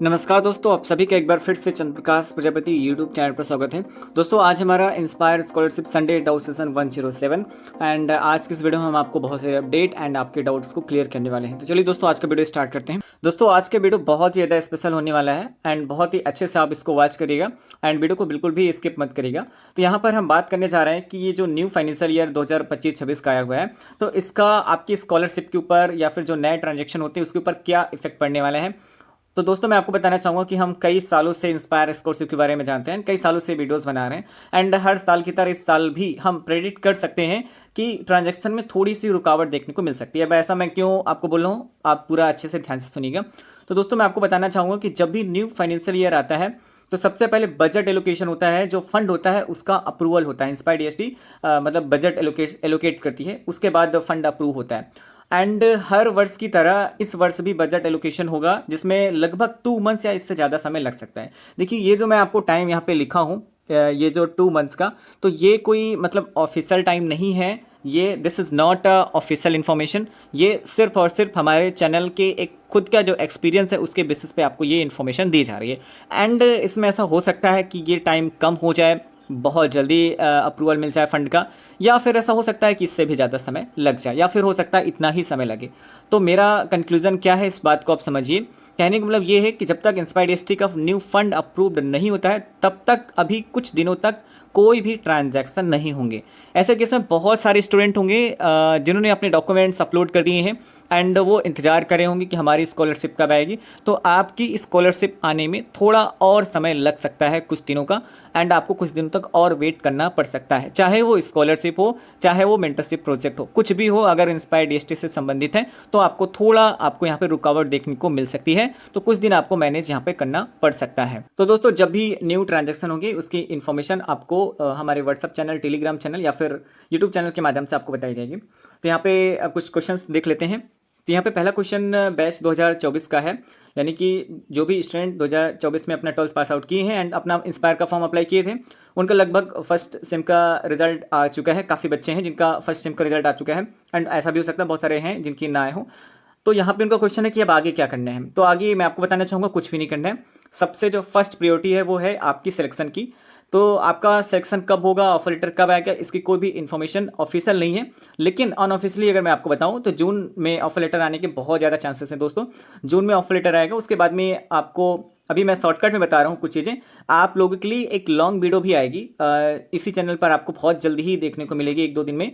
नमस्कार दोस्तों, आप सभी का एक बार फिर से चंद्र प्रकाश प्रजापति यूट्यूब चैनल पर स्वागत है। दोस्तों, आज हमारा inspire scholarship Sunday doubt session 107 and आज की इस वीडियो में हम आपको बहुत सारे अपडेट एंड आपके डाउट्स को क्लियर करने वाले हैं। तो चलिए दोस्तों, आज का वीडियो स्टार्ट करते हैं। दोस्तों, आज का वीडियो बहुत ही ज़्यादा स्पेशल होने वाला है एंड बहुत ही अच्छे से आप इसको वॉच करिएगा एंड वीडियो को बिल्कुल भी स्किप मत करिएगा। तो यहाँ पर हम बात करने जा रहे हैं कि ये जो न्यू फाइनेंशियल ईयर 2025-26 का आया हुआ है, तो इसका आपकी स्कॉलरशिप के ऊपर या फिर जो नए ट्रांजेक्शन होते हैं उसके ऊपर क्या इफेक्ट पड़ने वाले हैं। तो दोस्तों, मैं आपको बताना चाहूँगा कि हम कई सालों से इंस्पायर स्कॉलरशिप के बारे में जानते हैं, कई सालों से वीडियोस बना रहे हैं एंड हर साल की तरह इस साल भी हम प्रेडिक्ट कर सकते हैं कि ट्रांजैक्शन में थोड़ी सी रुकावट देखने को मिल सकती है। अब ऐसा मैं क्यों आपको बोल रहा हूँ, आप पूरा अच्छे से ध्यान से सुनिएगा। तो दोस्तों, मैं आपको बताना चाहूँगा कि जब भी न्यू फाइनेंशियल ईयर आता है तो सबसे पहले बजट एलोकेशन होता है, जो फंड होता है उसका अप्रूवल होता है। इंस्पायर डीएसटी मतलब बजट एलोकेट करती है, उसके बाद फंड अप्रूव होता है। एंड हर वर्ष की तरह इस वर्ष भी बजट एलोकेशन होगा, जिसमें लगभग 2 मंथ्स या इससे ज़्यादा समय लग सकता है। देखिए, ये जो मैं आपको टाइम यहाँ पे लिखा हूँ, ये जो 2 मंथ्स का, तो ये कोई मतलब ऑफिशियल टाइम नहीं है। ये this is not a official information. ये सिर्फ और सिर्फ हमारे चैनल के एक खुद का जो एक्सपीरियंस है उसके बेसिस पे आपको ये इन्फॉर्मेशन दी जा रही है। एंड इसमें ऐसा हो सकता है कि ये टाइम कम हो जाए, बहुत जल्दी अप्रूवल मिल जाए फंड का, या फिर ऐसा हो सकता है कि इससे भी ज़्यादा समय लग जाए, या फिर हो सकता है इतना ही समय लगे। तो मेरा कंक्लूजन क्या है, इस बात को आप समझिए। कहने का मतलब ये है कि जब तक इंस्पायर डीएसटी का न्यू फंड अप्रूव्ड नहीं होता है तब तक अभी कुछ दिनों तक कोई भी ट्रांजैक्शन नहीं होंगे। ऐसे केस में बहुत सारे स्टूडेंट होंगे जिन्होंने अपने डॉक्यूमेंट्स अपलोड कर दिए हैं एंड वो इंतज़ार कर रहे होंगे कि हमारी स्कॉलरशिप कब आएगी। तो आपकी स्कॉलरशिप आने में थोड़ा और समय लग सकता है, कुछ दिनों का, एंड आपको कुछ दिनों तक और वेट करना पड़ सकता है। चाहे वो स्कॉलरशिप हो, चाहे वो मेंटरशिप प्रोजेक्ट हो, कुछ भी हो, अगर इंस्पायर डीएसटी से संबंधित है तो आपको यहाँ पे रुकावट देखने को मिल सकती है। तो कुछ दिन आपको मैनेज यहाँ पे करना पड़ सकता है। तो दोस्तों, जब भी न्यू ट्रांजेक्शन होगी उसकी इन्फॉर्मेशन आपको हमारे व्हाट्सअप चैनल, टेलीग्राम चैनल या फिर यूट्यूब चैनल के माध्यम से आपको बताई जाएगी। तो यहाँ पे कुछ क्वेश्चंस देख लेते हैं। तो यहाँ पे पहला क्वेश्चन बैच 2024 का है, यानी कि जो भी स्टूडेंट 2024 में अपना 12th पास आउट किए हैं एंड अपना इंस्पायर का फॉर्म अप्लाई किए थे, उनका लगभग फर्स्ट सेम का रिजल्ट आ चुका है। काफ़ी बच्चे हैं जिनका फर्स्ट सेम का रिजल्ट आ चुका है एंड ऐसा भी हो सकता है बहुत सारे हैं जिनकी ना आए हो। तो यहाँ पे उनका क्वेश्चन है कि अब आगे क्या करना है। तो आगे मैं आपको बताना चाहूँगा, कुछ भी नहीं करना है। सबसे जो फर्स्ट प्रायोरिटी है वो है आपकी सिलेक्शन की। तो आपका सिलेक्शन कब होगा, ऑफर लेटर कब आएगा, इसकी कोई भी इन्फॉर्मेशन ऑफिशियल नहीं है। लेकिन अनऑफिशियली अगर मैं आपको बताऊं तो जून में ऑफर लेटर आने के बहुत ज़्यादा चांसेस हैं दोस्तों। जून में ऑफर लेटर आएगा, उसके बाद में आपको, अभी मैं शॉर्टकट में बता रहा हूँ कुछ चीज़ें, आप लोगों के लिए एक लॉन्ग वीडियो भी आएगी इसी चैनल पर, आपको बहुत जल्दी ही देखने को मिलेगी, 1-2 दिन में,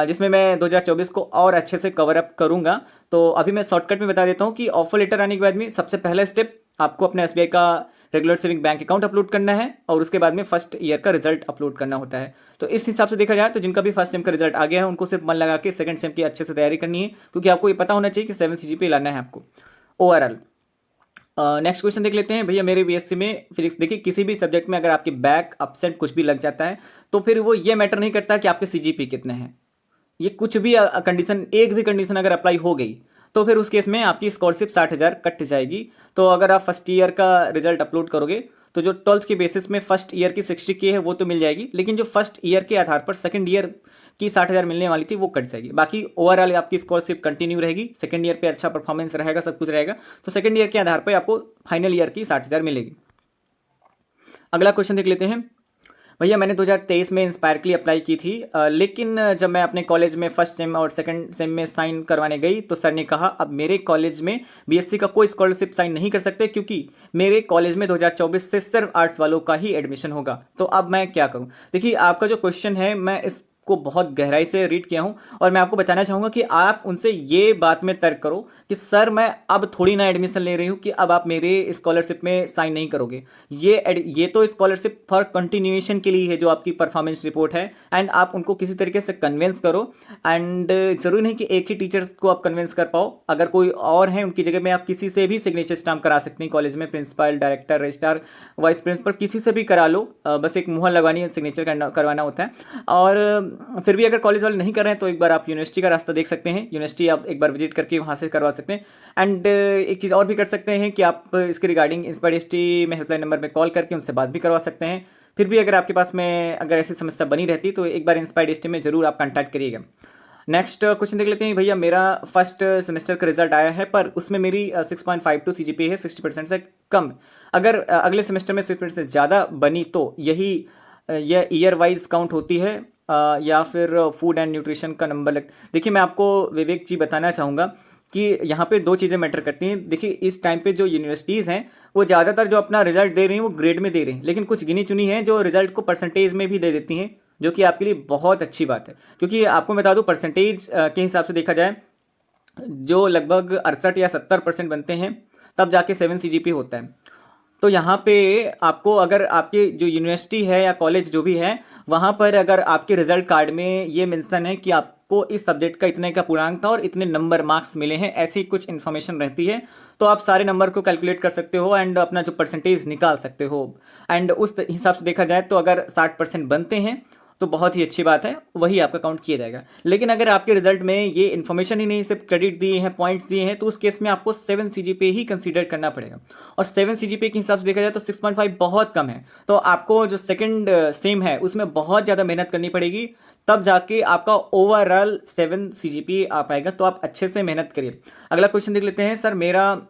जिसमें मैं 2024 को और अच्छे से कवर अप करूँगा। तो अभी मैं शॉर्टकट में बता देता हूँ कि ऑफर लेटर आने के बाद में सबसे पहला स्टेप आपको अपने एसबीआई का regular saving bank account upload करना है और उसके बाद में फर्स्ट ईयर का रिजल्ट अपलोड करना होता है। तो इस हिसाब से देखा जाए तो जिनका भी फर्स्ट सेम का रिजल्ट आ गया है उनको सिर्फ मन लगा के सेकंड सेम की अच्छे से तैयारी करनी है, क्योंकि आपको ये पता होना चाहिए कि 7 सीजीपीए लाना है आपको ओवरऑल। नेक्स्ट क्वेश्चन देख लेते हैं। भैया, मेरे बीएससी में फिजिक्स, देखिए किसी भी सब्जेक्ट में अगर आपके बैक अपसेंट कुछ भी लग जाता है तो फिर वो ये मैटर नहीं करता कि आपके सीजीपी कितने हैं। ये कुछ भी कंडीशन, एक भी कंडीशन अगर अप्लाई हो गई तो फिर उस केस में आपकी स्कॉलरशिप 60,000 कट जाएगी। तो अगर आप फर्स्ट ईयर का रिजल्ट अपलोड करोगे तो जो 12th के बेसिस में फर्स्ट ईयर की 60K है वो तो मिल जाएगी, लेकिन जो फर्स्ट ईयर के आधार पर सेकंड ईयर की 60,000 मिलने वाली थी वो कट जाएगी। बाकी ओवरऑल आपकी स्कॉलरशिप कंटिन्यू रहेगी। सेकंड ईयर पे अच्छा परफॉर्मेंस रहेगा, सब कुछ रहेगा, तो सेकंड ईयर के आधार पर आपको फाइनल ईयर की 60,000 मिलेगी। अगला क्वेश्चन देख लेते हैं। भैया, मैंने 2023 में इंस्पायर के लिए अप्लाई की थी, लेकिन जब मैं अपने कॉलेज में फर्स्ट सेम और सेकंड सेम में साइन करवाने गई तो सर ने कहा अब मेरे कॉलेज में बीएससी का कोई स्कॉलरशिप साइन नहीं कर सकते, क्योंकि मेरे कॉलेज में 2024 से सिर्फ आर्ट्स वालों का ही एडमिशन होगा। तो अब मैं क्या करूं? देखिए, आपका जो क्वेश्चन है मैं इस को बहुत गहराई से रीड किया हूँ और मैं आपको बताना चाहूँगा कि आप उनसे ये बात में तर्क करो कि सर मैं अब थोड़ी ना एडमिशन ले रही हूँ कि अब आप मेरे स्कॉलरशिप में साइन नहीं करोगे। ये तो स्कॉलरशिप फॉर कंटिन्यूएशन के लिए है, जो आपकी परफॉर्मेंस रिपोर्ट है, एंड आप उनको किसी तरीके से कन्विंस करो। एंड ज़रूरी नहीं कि एक ही टीचर्स को आप कन्विंस कर पाओ, अगर कोई और है उनकी जगह में आप किसी से भी सिग्नेचर स्टाम्प करा सकते हैं। कॉलेज में principal, director, registrar, vice principal, किसी से भी करा लो, बस एक मुहर लगवानी है, सिग्नेचर करवाना होता है। और फिर भी अगर कॉलेज वाले नहीं कर रहे हैं तो एक बार आप यूनिवर्सिटी का रास्ता देख सकते हैं। यूनिवर्सिटी आप एक बार विजिट करके वहाँ से करवा सकते हैं। एंड एक चीज़ और भी कर सकते हैं कि आप इसके रिगार्डिंग इंस्पायर डीएसटी में हेल्पलाइन नंबर में कॉल करके उनसे बात भी करवा सकते हैं। फिर भी अगर आपके पास में अगर ऐसी समस्या बनी रहती तो एक बार इंस्पायर डीएसटी में ज़रूर आप कॉन्टैक्ट करिएगा। नेक्स्ट क्वेश्चन देख लेते हैं भैया। मेरा फर्स्ट सेमेस्टर का रिजल्ट आया है पर उसमें मेरी 6.52 CGPA है, 60% से कम। अगर अगले सेमेस्टर में 60% से ज़्यादा बनी तो यह ईयर वाइज काउंट होती है या फिर फूड एंड न्यूट्रिशन का नंबर लग। देखिए मैं आपको विवेक जी बताना चाहूँगा कि यहाँ पे दो चीज़ें मैटर करती हैं। देखिए इस टाइम पे जो यूनिवर्सिटीज़ हैं वो ज़्यादातर जो अपना रिजल्ट दे रही हैं वो ग्रेड में दे रहे हैं, लेकिन कुछ गिनी चुनी हैं जो रिजल्ट को परसेंटेज में भी दे देती हैं, जो कि आपके लिए बहुत अच्छी बात है। क्योंकि आपको बता दूं परसेंटेज के हिसाब से देखा जाए जो लगभग 68 या 70% बनते हैं तब जाके 7 CGP होता है। तो यहाँ पे आपको अगर आपके जो यूनिवर्सिटी है या कॉलेज जो भी है वहाँ पर अगर आपके रिजल्ट कार्ड में ये मेंशन है कि आपको इस सब्जेक्ट का इतने का पूर्णांक था और इतने नंबर मार्क्स मिले हैं, ऐसी कुछ इन्फॉर्मेशन रहती है, तो आप सारे नंबर को कैलकुलेट कर सकते हो एंड अपना जो परसेंटेज निकाल सकते हो। एंड उस हिसाब से देखा जाए तो अगर 60% बनते हैं तो बहुत ही अच्छी बात है, वही आपका काउंट किया जाएगा। लेकिन अगर आपके रिजल्ट में ये इन्फॉर्मेशन ही नहीं, सिर्फ क्रेडिट दिए हैं, पॉइंट्स दिए हैं, तो उस केस में आपको 7 CGPA ही कंसीडर करना पड़ेगा। और 7 CGPA के हिसाब से देखा जाए तो 6.5 बहुत कम है, तो आपको जो सेकंड सेम है उसमें बहुत ज़्यादा मेहनत करनी पड़ेगी, तब जाके आपका ओवरऑल 7 CGPA आ पाएगा। तो आप अच्छे से मेहनत करिए। अगला क्वेश्चन देख लेते हैं। सर मेरा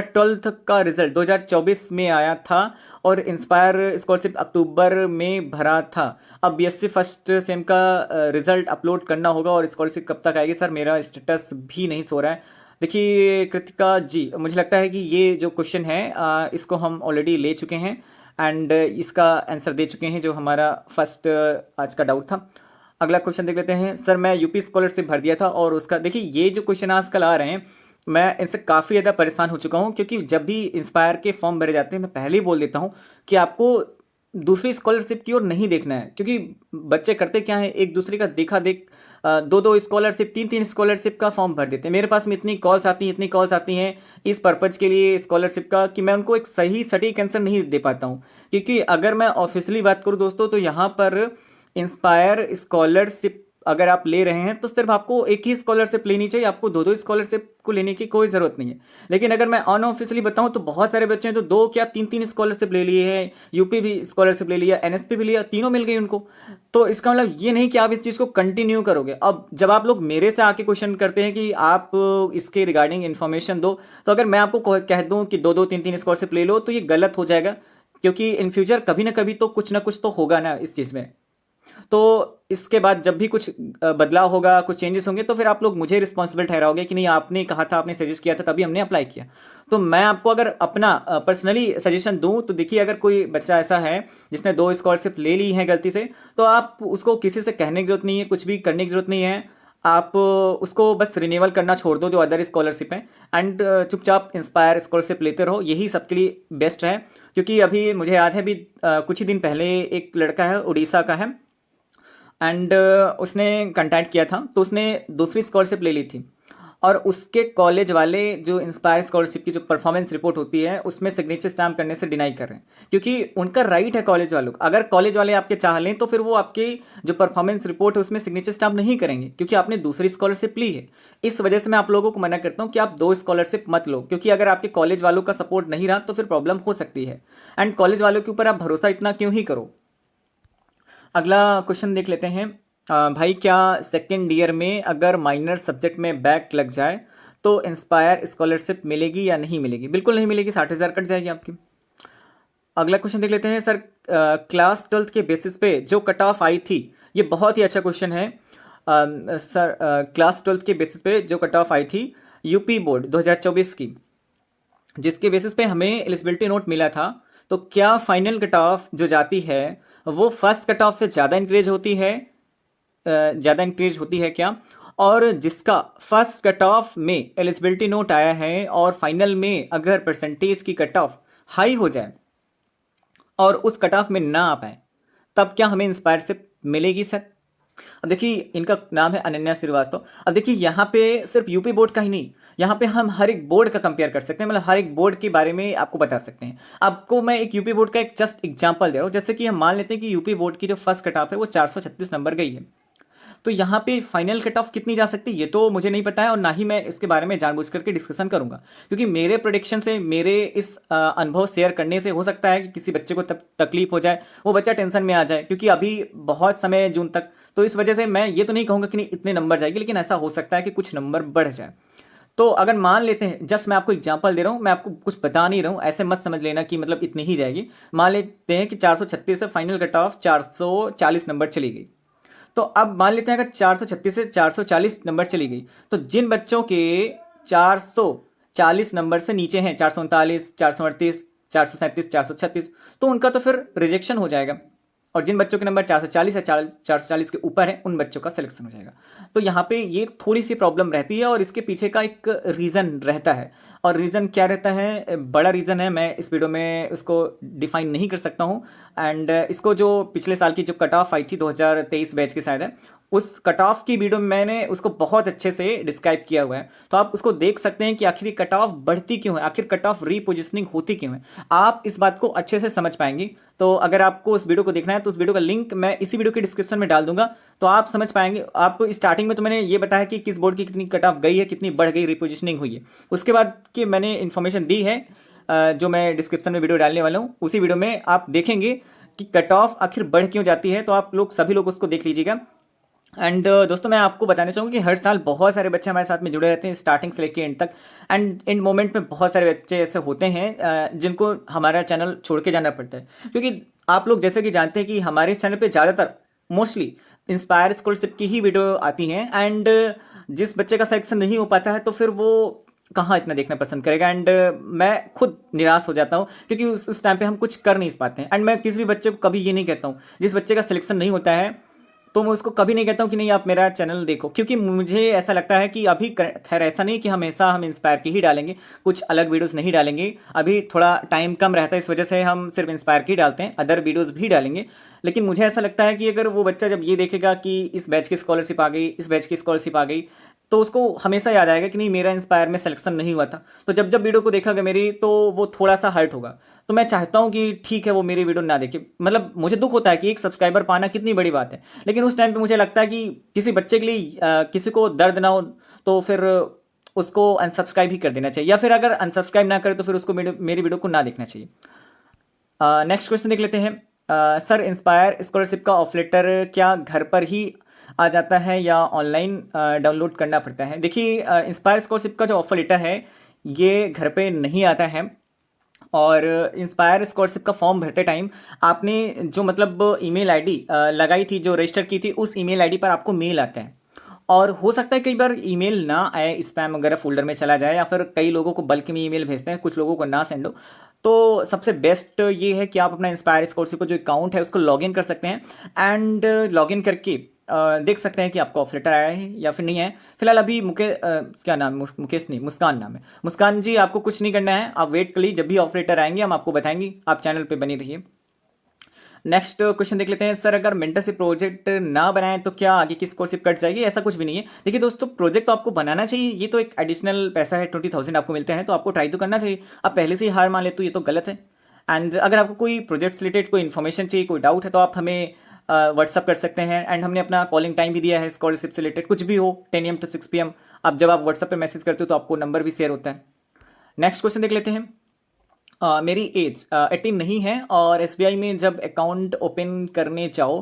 12th का रिजल्ट 2024 में आया था और इंस्पायर स्कॉलरशिप अक्टूबर में भरा था। अब BSc फर्स्ट सेम का रिजल्ट अपलोड करना होगा और स्कॉलरशिप कब तक आएगी? सर मेरा स्टेटस भी नहीं सो रहा है। देखिए कृतिका जी, मुझे लगता है कि ये जो क्वेश्चन है इसको हम ऑलरेडी ले चुके हैं एंड इसका आंसर दे चुके हैं जो हमारा फर्स्ट आज का डाउट था। अगला क्वेश्चन देख लेते हैं। सर मैं यूपी स्कॉलरशिप भर दिया था और उसका, देखिए ये जो क्वेश्चन आजकल आ रहे हैं मैं इनसे काफ़ी ज़्यादा परेशान हो चुका हूँ, क्योंकि जब भी इंस्पायर के फॉर्म भरे जाते हैं मैं पहले ही बोल देता हूँ कि आपको दूसरी स्कॉलरशिप की ओर नहीं देखना है। क्योंकि बच्चे करते क्या है, एक दूसरे का देखा देख दो दो स्कॉलरशिप, तीन तीन स्कॉलरशिप का फॉर्म भर देते हैं। मेरे पास में इतनी कॉल्स आती हैं इस पर्पज़ के लिए स्कॉलरशिप का कि मैं उनको एक सही सटीक आंसर नहीं दे पाता हूँ। क्योंकि अगर मैं ऑफिशियली बात करूँ दोस्तों तो यहाँ पर इंस्पायर स्कॉलरशिप अगर आप ले रहे हैं तो सिर्फ आपको एक ही स्कॉलरशिप लेनी चाहिए, आपको दो दो स्कॉलरशिप को लेने की कोई ज़रूरत नहीं है। लेकिन अगर मैं अनऑफिशियली बताऊं तो बहुत सारे बच्चे हैं जो दो क्या तीन तीन स्कॉलरशिप ले लिए हैं, यूपी भी स्कॉलरशिप ले लिया, NSP भी लिया, तीनों मिल गई उनको। तो इसका मतलब ये नहीं कि आप इस चीज़ को कंटिन्यू करोगे। अब जब आप लोग मेरे से आके क्वेश्चन करते हैं कि आप इसके रिगार्डिंग इन्फॉर्मेशन दो, तो अगर मैं आपको कह दूँ कि दो दो तीन तीन स्कॉलरशिप ले लो तो ये गलत हो जाएगा, क्योंकि इन फ्यूचर कभी ना कभी तो कुछ ना कुछ तो होगा ना इस चीज़ में। तो इसके बाद जब भी कुछ बदलाव होगा, कुछ चेंजेस होंगे, तो फिर आप लोग मुझे रिस्पॉन्सिबल ठहराओगे कि नहीं आपने कहा था, आपने सजेस्ट किया था, तभी हमने अप्लाई किया। तो मैं आपको अगर अपना पर्सनली सजेशन दूं तो देखिए, अगर कोई बच्चा ऐसा है जिसने दो स्कॉलरशिप ले ली है गलती से, तो आप उसको किसी से कहने की जरूरत नहीं है, कुछ भी करने की जरूरत नहीं है। आप उसको बस रिन्यूअल करना छोड़ दो जो अदर स्कॉलरशिप है, एंड चुपचाप इंस्पायर स्कॉलरशिप लेते रहो, यही सबके लिए बेस्ट है। क्योंकि अभी मुझे याद है, अभी कुछ ही दिन पहले एक लड़का है, उड़ीसा का है, एंड उसने कांटेक्ट किया था तो उसने दूसरी स्कॉलरशिप ले ली थी, और उसके कॉलेज वाले जो इंस्पायर स्कॉलरशिप की जो परफॉर्मेंस रिपोर्ट होती है उसमें सिग्नेचर स्टैम्प करने से डिनाई कर रहे हैं, क्योंकि उनका राइट है कॉलेज वालों का। अगर कॉलेज वाले आपके चाह लें तो फिर वो आपकी जो परफॉर्मेंस रिपोर्ट है उसमें सिग्नेचर स्टैम्प नहीं करेंगे, क्योंकि आपने दूसरी स्कॉलरशिप ली है। इस वजह से मैं आप लोगों को मना करता हूँ कि आप दो स्कॉलरशिप मत लो, क्योंकि अगर आपके कॉलेज वालों का सपोर्ट नहीं रहा तो फिर प्रॉब्लम हो सकती है, एंड कॉलेज वालों के ऊपर आप भरोसा इतना क्यों ही करो। अगला क्वेश्चन देख लेते हैं। भाई क्या सेकेंड ईयर में अगर माइनर सब्जेक्ट में बैक लग जाए तो इंस्पायर स्कॉलरशिप मिलेगी या नहीं मिलेगी? बिल्कुल नहीं मिलेगी, 60,000 कट जाएगी आपकी। अगला क्वेश्चन देख लेते हैं। सर क्लास 12th के बेसिस पे जो कट ऑफ आई थी, ये बहुत ही अच्छा क्वेश्चन है। सर क्लास 12th के बेसिस पे जो कट ऑफ आई थी यूपी बोर्ड 2024 की, जिसके बेसिस पे हमें एलिजिबिलिटी नोट मिला था, तो क्या फाइनल कट ऑफ जो जाती है वो फर्स्ट कट ऑफ से ज़्यादा इंक्रीज होती है क्या? और जिसका फर्स्ट कट ऑफ में एलिजिबिलिटी नोट आया है और फाइनल में अगर परसेंटेज की कट ऑफ हाई हो जाए और उस कट ऑफ में ना आ पाए, तब क्या हमें इंस्पायर से मिलेगी? सर अब देखिए, इनका नाम है अनन्या श्रीवास्तव। अब देखिए यहाँ पे सिर्फ यूपी बोर्ड का ही नहीं, यहाँ पे हम हर एक बोर्ड का कंपेयर कर सकते हैं, मतलब हर एक बोर्ड के बारे में आपको बता सकते हैं। आपको मैं एक यूपी बोर्ड का एक जस्ट एग्जांपल दे रहा हूँ। जैसे कि हम मान लेते हैं कि यूपी बोर्ड की जो फर्स्ट कट ऑफ है वो 436 नंबर गई है, तो यहाँ पे फाइनल कट ऑफ कितनी जा सकती है ये तो मुझे नहीं पता है, और ना ही मैं इसके बारे में जानबूझ करके डिस्कशन करूंगा, क्योंकि मेरे प्रोडिक्शन से, मेरे इस अनुभव शेयर करने से हो सकता है कि किसी बच्चे को तकलीफ हो जाए, वो बच्चा टेंशन में आ जाए, क्योंकि अभी बहुत समय है जून तक। तो इस वजह से मैं ये तो नहीं कहूँगा कि नहीं इतने नंबर जाएगी, लेकिन ऐसा हो सकता है कि कुछ नंबर बढ़ जाए। तो अगर मान लेते हैं, जस्ट मैं आपको एग्जांपल दे रहा हूँ, मैं आपको कुछ बता नहीं रहा हूँ, ऐसे मत समझ लेना कि मतलब इतनी ही जाएगी। मान लेते हैं कि 436 से फाइनल कट ऑफ 440 नंबर चली गई। तो अब मान लेते हैं अगर 436 से 440 नंबर चली गई, तो जिन बच्चों के 440 नंबर से नीचे हैं, 439, 438, 437, 436, तो उनका तो फिर रिजेक्शन हो जाएगा। और जिन बच्चों के नंबर 440 या 440 के ऊपर है, उन बच्चों का सिलेक्शन हो जाएगा। तो यहाँ पे ये थोड़ी सी प्रॉब्लम रहती है, और इसके पीछे का एक रीज़न रहता है। और रीज़न क्या रहता है, बड़ा रीज़न है, मैं इस वीडियो में उसको डिफाइन नहीं कर सकता हूँ। एंड इसको जो पिछले साल की जो कट ऑफ आई थी 2023 बैच के शायद है, उस कट ऑफ की वीडियो में मैंने उसको बहुत अच्छे से डिस्क्राइब किया हुआ है, तो आप उसको देख सकते हैं कि आखिर कट ऑफ बढ़ती क्यों है, आखिर कट ऑफ रीपोजिशनिंग होती क्यों है। आप इस बात को अच्छे से समझ पाएंगे। तो अगर आपको उस वीडियो को देखना है तो उस वीडियो का लिंक मैं इसी वीडियो के डिस्क्रिप्शन में डाल दूंगा, तो आप समझ पाएंगे। आपको स्टार्टिंग में तो मैंने ये बताया कि किस बोर्ड की कितनी कट ऑफ गई है, कितनी बढ़ गई, रीपोजिशनिंग हुई है। उसके बाद की मैंने इन्फॉर्मेशन दी है, जो मैं डिस्क्रिप्शन में वीडियो डालने वाला हूँ, उसी वीडियो में आप देखेंगे कि कट ऑफ आखिर बढ़ क्यों जाती है। तो आप लोग सभी लोग उसको देख लीजिएगा। एंड दोस्तों, मैं आपको बताना चाहूँगा कि हर साल बहुत सारे बच्चे हमारे साथ में जुड़े रहते हैं, स्टार्टिंग से लेकर एंड तक। एंड इन मोमेंट में बहुत सारे बच्चे ऐसे होते हैं जिनको हमारा चैनल छोड़ के जाना पड़ता है, क्योंकि आप लोग जैसे कि जानते हैं कि हमारे चैनल पे ज़्यादातर मोस्टली इंस्पायर स्कॉलरशिप की ही वीडियो आती हैं। एंड जिस बच्चे का सिलेक्शन नहीं हो पाता है, तो फिर वो कहाँ इतना देखना पसंद करेगा। एंड मैं खुद निराश हो जाता हूँ, क्योंकि उस टाइम पे हम कुछ कर नहीं पाते हैं। एंड मैं किसी भी बच्चे को कभी ये नहीं कहता हूँ, जिस बच्चे का सिलेक्शन नहीं होता है, तो मैं उसको कभी नहीं कहता हूँ कि नहीं आप मेरा चैनल देखो, क्योंकि मुझे ऐसा लगता है कि अभी खैर ऐसा नहीं कि हमेशा हम इंस्पायर की ही डालेंगे, कुछ अलग वीडियोस नहीं डालेंगे। अभी थोड़ा टाइम कम रहता है, इस वजह से हम सिर्फ इंस्पायर की डालते हैं, अदर वीडियोस भी डालेंगे। लेकिन मुझे ऐसा लगता है कि अगर वो बच्चा जब ये देखेगा कि इस बैच की स्कॉलरशिप आ गई, इस बैच की स्कॉलरशिप आ गई, तो उसको हमेशा याद आएगा कि नहीं मेरा इंस्पायर में सिलेक्शन नहीं हुआ था। तो जब जब वीडियो को देखेगा मेरी, तो वो थोड़ा सा हर्ट होगा। तो मैं चाहता हूँ कि ठीक है वो मेरी वीडियो ना देखे, मतलब मुझे दुख होता है कि एक सब्सक्राइबर पाना कितनी बड़ी बात है, लेकिन उस टाइम पे मुझे लगता है कि किसी बच्चे के लिए किसी को दर्द ना हो, तो फिर उसको अनसब्सक्राइब ही कर देना चाहिए, या फिर अगर अनसब्सक्राइब ना करे तो फिर उसको मेरी वीडियो को ना देखना चाहिए। नेक्स्ट क्वेश्चन देख लेते हैं। सर, इंस्पायर स्कॉलरशिप का ऑफ लेटर क्या घर पर ही आ जाता है या ऑनलाइन डाउनलोड करना पड़ता है? देखिए, इंस्पायर स्कॉलरशिप का जो ऑफर लेटर है ये घर पे नहीं आता है। और इंस्पायर स्कॉलरशिप का फॉर्म भरते टाइम आपने जो मतलब ईमेल आईडी लगाई थी, जो रजिस्टर की थी, उस ईमेल आईडी पर आपको मेल आता है। और हो सकता है कई बार ईमेल ना आए, स्पैम वगैरह फोल्डर में चला जाए, या फिर कई लोगों को बल्क में ईमेल भेजते हैं, कुछ लोगों को ना सेंड हो। तो सबसे बेस्ट ये है कि आप अपना इंस्पायर स्कॉलरशिप का जो अकाउंट है उसको लॉगिन कर सकते हैं। एंड लॉगिन करके देख सकते हैं कि आपको ऑफ लेटर आया है या फिर नहीं है। फिलहाल अभी क्या नाम, मुकेश नहीं, मुस्कान नाम है। मुस्कान जी, आपको कुछ नहीं करना है, आप वेट कर लीजिए, जब भी ऑफ लेटर आएंगे हम आपको बताएंगे। आप चैनल पे बनी रहिए। नेक्स्ट क्वेश्चन देख लेते हैं। सर, अगर मेंटरशिप प्रोजेक्ट ना बनाएं तो क्या आगे की स्कॉलरशिप कट जाएगी? ऐसा कुछ भी नहीं है। देखिए दोस्तों, प्रोजेक्ट तो आपको बनाना चाहिए, ये तो एक एडिशनल पैसा है, 20,000 आपको मिलते हैं, तो आपको ट्राई तो करना चाहिए। आप पहले से ही हार मान ले तो ये तो गलत है। एंड अगर आपको कोई प्रोजेक्ट से रिलेटेड कोई इन्फॉर्मेशन चाहिए, कोई डाउट है, तो आप हमें व्हाट्सअप कर सकते हैं। एंड हमने अपना कॉलिंग टाइम भी दिया है, स्कॉलरशिप से रिलेटेड कुछ भी हो 10 AM to 6 PM। अब जब आप व्हाट्सअप पे मैसेज करते हो तो आपको नंबर भी शेयर होता है। नेक्स्ट क्वेश्चन देख लेते हैं। मेरी एज 18 नहीं है, और SBI में जब अकाउंट ओपन करने जाओ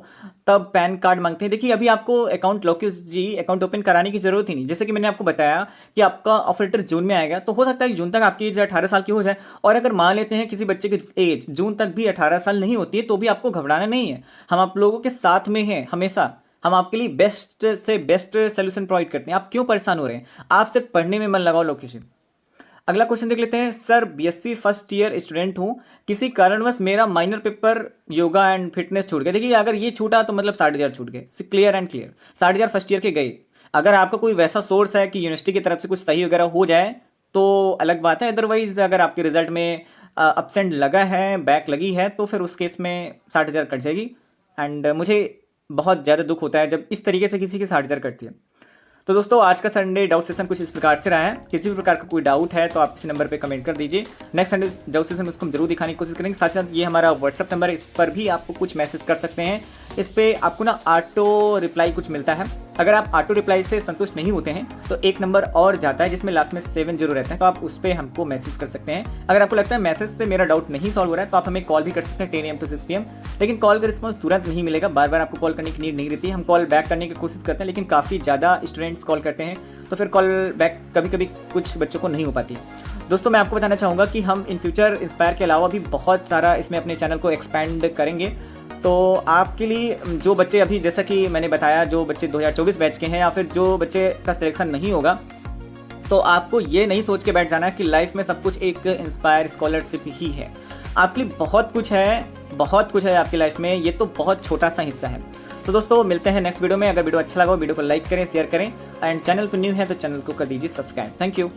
तब पैन कार्ड मांगते हैं। देखिए, अभी आपको अकाउंट लोकेश जी अकाउंट ओपन कराने की जरूरत ही नहीं। जैसे कि मैंने आपको बताया कि आपका ऑफर लेटर जून में आएगा, तो हो सकता है कि जून तक आपकी एज 18 साल की हो जाए। और अगर मान लेते हैं किसी बच्चे की एज जून तक भी 18 साल नहीं होती है, तो भी आपको घबराना नहीं है। हम आप लोगों के साथ में हैं हमेशा। हम आपके लिए बेस्ट से बेस्ट सोल्यूशन प्रोवाइड करते हैं। आप क्यों परेशान हो रहे हैं? आप सिर्फ पढ़ने में मन लगाओ लोकेश। अगला क्वेश्चन देख लेते हैं। Sir, BSc first year student हूँ, किसी कारणवश मेरा minor paper yoga and fitness छूट गया। देखिए, अगर ये छूटा तो मतलब 60,000 छूट गए, clear and clear. 60,000 first year के गए। अगर आपका कोई वैसा सोर्स है कि यूनिवर्सिटी की तरफ से कुछ सही वगैरह हो जाए तो अलग बात है। अदरवाइज अगर आपके रिजल्ट में अपसेंट लगा है, बैक लगी है, तो फिर उस केस में 60,000 कट जाएगी। एंड मुझे बहुत ज़्यादा दुख होता है जब इस तरीके से किसी की 60,000 कटती है। तो दोस्तों, आज का संडे डाउट सेशन कुछ इस प्रकार से रहा है। किसी भी प्रकार का कोई डाउट है तो आप इसी नंबर पे कमेंट कर दीजिए। नेक्स्ट संडे डाउट सेशन में उसको हम जरूर दिखाने की कोशिश करेंगे। साथ ही साथ ये हमारा व्हाट्सअप नंबर है, इस पर भी आपको कुछ मैसेज कर सकते हैं। इस पर आपको ना ऑटो रिप्लाई कुछ मिलता है, अगर आप ऑटो रिप्लाई से संतुष्ट नहीं होते हैं तो एक नंबर और जाता है जिसमें लास्ट में 70 रहता है, तो आप उस पर हमको मैसेज कर सकते हैं। अगर आपको लगता है मैसेज से मेरा डाउट नहीं सॉल्व हो रहा है तो आप हमें कॉल भी कर सकते हैं 10 AM to 6 PM, लेकिन कॉल का रिस्पॉन्स तुरंत नहीं मिलेगा, बार बार आपको कॉल करने की नीड नहीं रहती है। हम कॉल बैक करने की कोशिश करते हैं लेकिन काफ़ी ज़्यादा स्टूडेंट्स कॉल करते हैं तो फिर कॉल बैक कभी कभी कुछ बच्चों को नहीं हो पाती। दोस्तों मैं आपको बताना चाहूँगा कि हम इन फ्यूचर इंस्पायर के अलावा भी बहुत सारा इसमें अपने चैनल को एक्सपेंड करेंगे। तो आपके लिए जो बच्चे अभी, जैसा कि मैंने बताया, जो बच्चे 2024 बैच के हैं या फिर जो बच्चे का सिलेक्शन नहीं होगा, तो आपको ये नहीं सोच के बैठ जाना कि लाइफ में सब कुछ एक इंस्पायर स्कॉलरशिप ही है। आपके लिए बहुत कुछ है आपकी लाइफ में, ये तो बहुत छोटा सा हिस्सा है। तो दोस्तों मिलते हैं नेक्स्ट वीडियो में। अगर वीडियो अच्छा लगा हो वीडियो को लाइक करें, शेयर करें, एंड चैनल पर न्यू है तो चैनल को कर दीजिए सब्सक्राइब। Thank you.